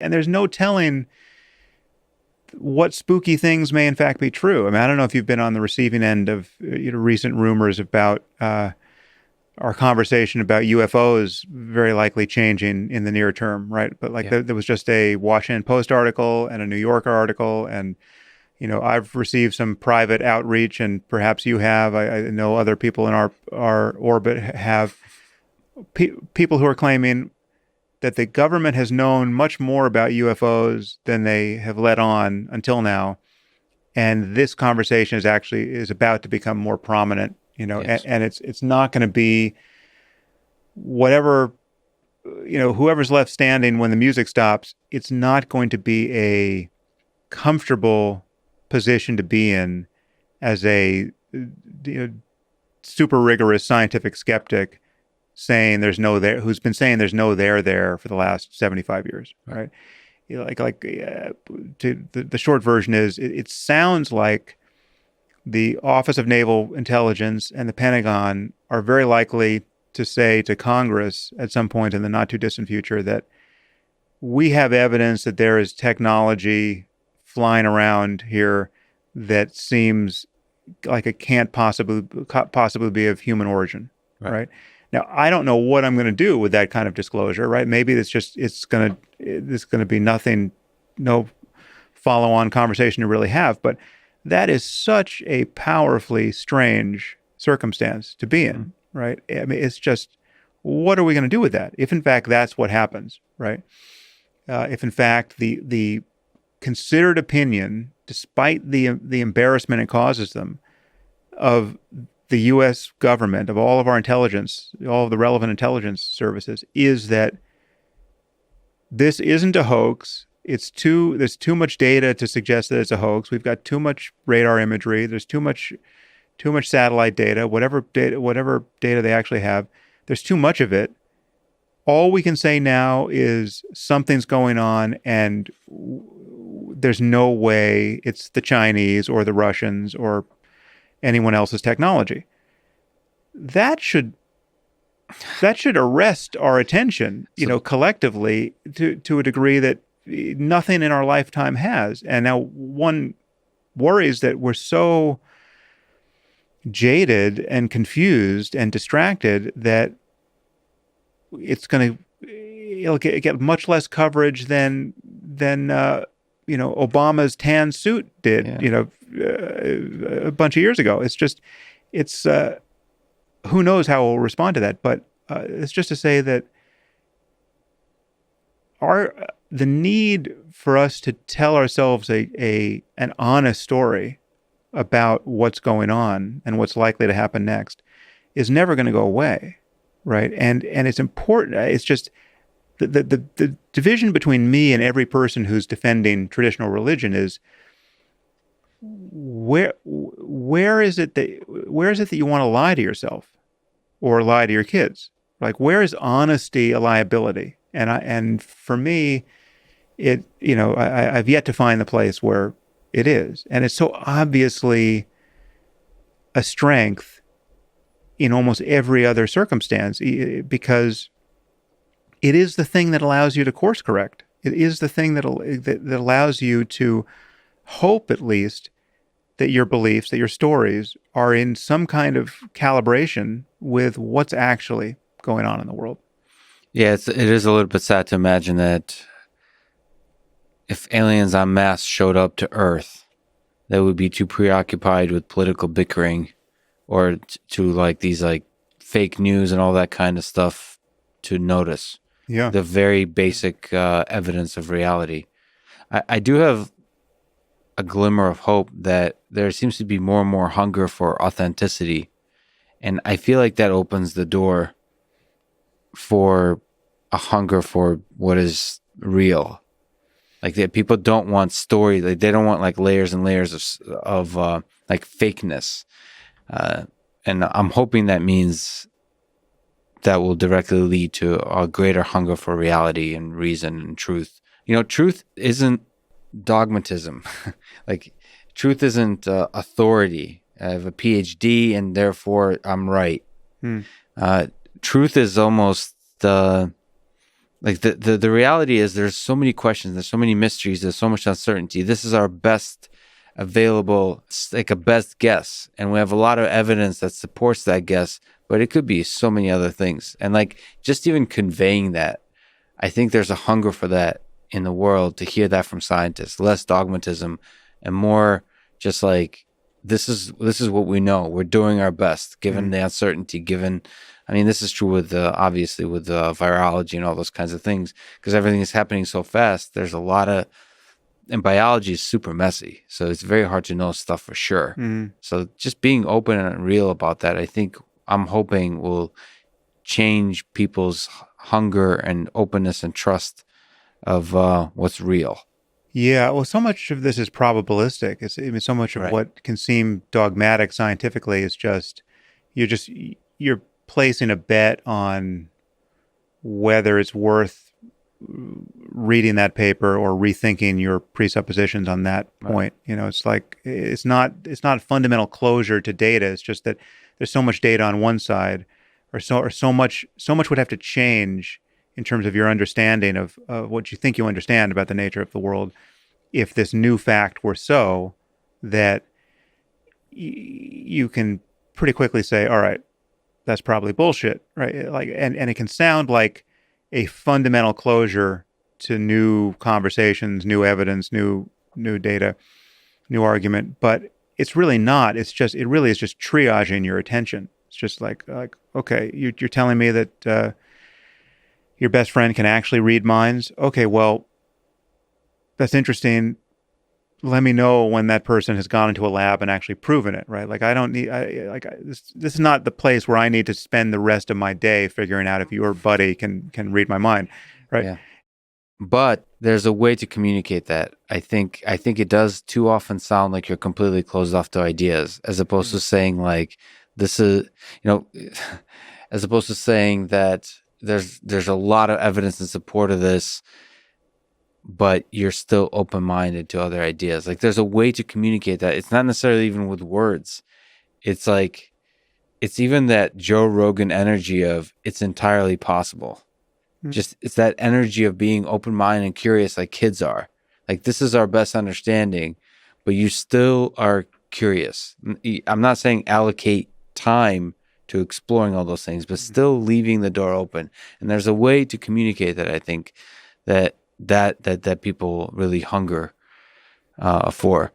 And there's no telling what spooky things may in fact be true. I mean, I don't know if you've been on the receiving end of recent rumors about our conversation about UFOs very likely changing in the near term, right? But like Yeah. there was just a Washington Post article and a New Yorker article, and I've received some private outreach, and perhaps you have. I know other people in our orbit have people who are claiming that the government has known much more about UFOs than they have let on until now, and this conversation is about to become more prominent. Yes. And it's not going to be whatever whoever's left standing when the music stops. It's not going to be a comfortable position to be in as a super rigorous scientific skeptic saying there's no there who's been saying there's no there for the last 75 years, Right. right? The short version is it sounds like the Office of Naval Intelligence and the Pentagon are very likely to say to Congress at some point in the not too distant future that we have evidence that there is technology flying around here that seems like it can't possibly be of human origin, Right. right? Now, I don't know what I'm going to do with that kind of disclosure, right? Maybe it's going to be nothing, no follow-on conversation to really have, but that is such a powerfully strange circumstance to be Mhm. in, right? I mean, it's just, what are we going to do with that? If in fact that's what happens, right? If in fact the considered opinion, despite the embarrassment it causes them, of the U.S. government, of all of our intelligence, all of the relevant intelligence services, is that this isn't a hoax. There's too much data to suggest that it's a hoax. We've got too much radar imagery. There's too much satellite data, whatever data they actually have. There's too much of it. All we can say now is something's going on, and there's no way it's the Chinese or the Russians or anyone else's technology. That should that should arrest our attention, So collectively to a degree that nothing in our lifetime has. And now one worries that we're so jaded and confused and distracted that it'll get much less coverage than Obama's tan suit did, yeah. a bunch of years ago. It's who knows how we'll respond to that, but it's just to say that our the need for us to tell ourselves an honest story about what's going on and what's likely to happen next is never going to go away, right? And it's important. It's just the division between me and every person who's defending traditional religion is where is it that you want to lie to yourself or lie to your kids? Like, where is honesty a liability? And for me, I've yet to find the place where it is, and it's so obviously a strength in almost every other circumstance because it is the thing that allows you to course correct. It is the thing that allows you to hope, at least, that your beliefs, that your stories are in some kind of calibration with what's actually going on in the world. Yeah, it is a little bit sad to imagine that if aliens en masse showed up to Earth, they would be too preoccupied with political bickering or to like these like fake news and all that kind of stuff to notice Yeah. the very basic evidence of reality. I do have a glimmer of hope that there seems to be more and more hunger for authenticity. And I feel like that opens the door for a hunger for what is real. Like that people don't want story. Like they don't want like layers and layers of like fakeness. And I'm hoping that means that will directly lead to a greater hunger for reality and reason and truth. Truth isn't dogmatism. Like truth isn't authority. I have a PhD and therefore I'm right. Hmm. Truth is almost Like the reality is there's so many questions, there's so many mysteries, there's so much uncertainty. This is our best available, like a best guess. And we have a lot of evidence that supports that guess, but it could be so many other things. And like just even conveying that, I think there's a hunger for that in the world to hear that from scientists, less dogmatism and more just like this is what we know. We're doing our best given the uncertainty, given I mean, this is true with obviously with virology and all those kinds of things because everything is happening so fast. There's a lot of, and biology is super messy, so it's very hard to know stuff for sure. So just being open and real about that, I think I'm hoping will change people's hunger and openness and trust of what's real. Yeah, well, so much of this is probabilistic. I mean, so much of Right. what can seem dogmatic scientifically is just you're placing a bet on whether it's worth reading that paper or rethinking your presuppositions on that Right. point. It's like it's not fundamental closure to data. It's just that there's so much data on one side, or so much would have to change in terms of your understanding of what you think you understand about the nature of the world if this new fact were so that you can pretty quickly say, all right, that's probably bullshit, right? Like, and it can sound like a fundamental closure to new conversations, new evidence, new data, new argument, but it's really not. It really is just triaging your attention. It's just like okay, you're telling me that your best friend can actually read minds. Okay, well, that's interesting. Let me know when that person has gone into a lab and actually proven it, right? Like I don't need, this is not the place where I need to spend the rest of my day figuring out if your buddy can read my mind, right? Yeah. But there's a way to communicate that. I think it does too often sound like you're completely closed off to ideas, as opposed to saying like this is, you know, as opposed to saying that there's a lot of evidence in support of this, but you're still open minded to other ideas. Like there's a way to communicate that. It's not necessarily even with words. It's like it's even that Joe Rogan energy of it's entirely possible. Just it's that energy of being open minded and curious like kids are. Like this is our best understanding, but you still are curious. I'm not saying allocate time to exploring all those things, but still leaving the door open. And there's a way to communicate that I think that people really hunger for.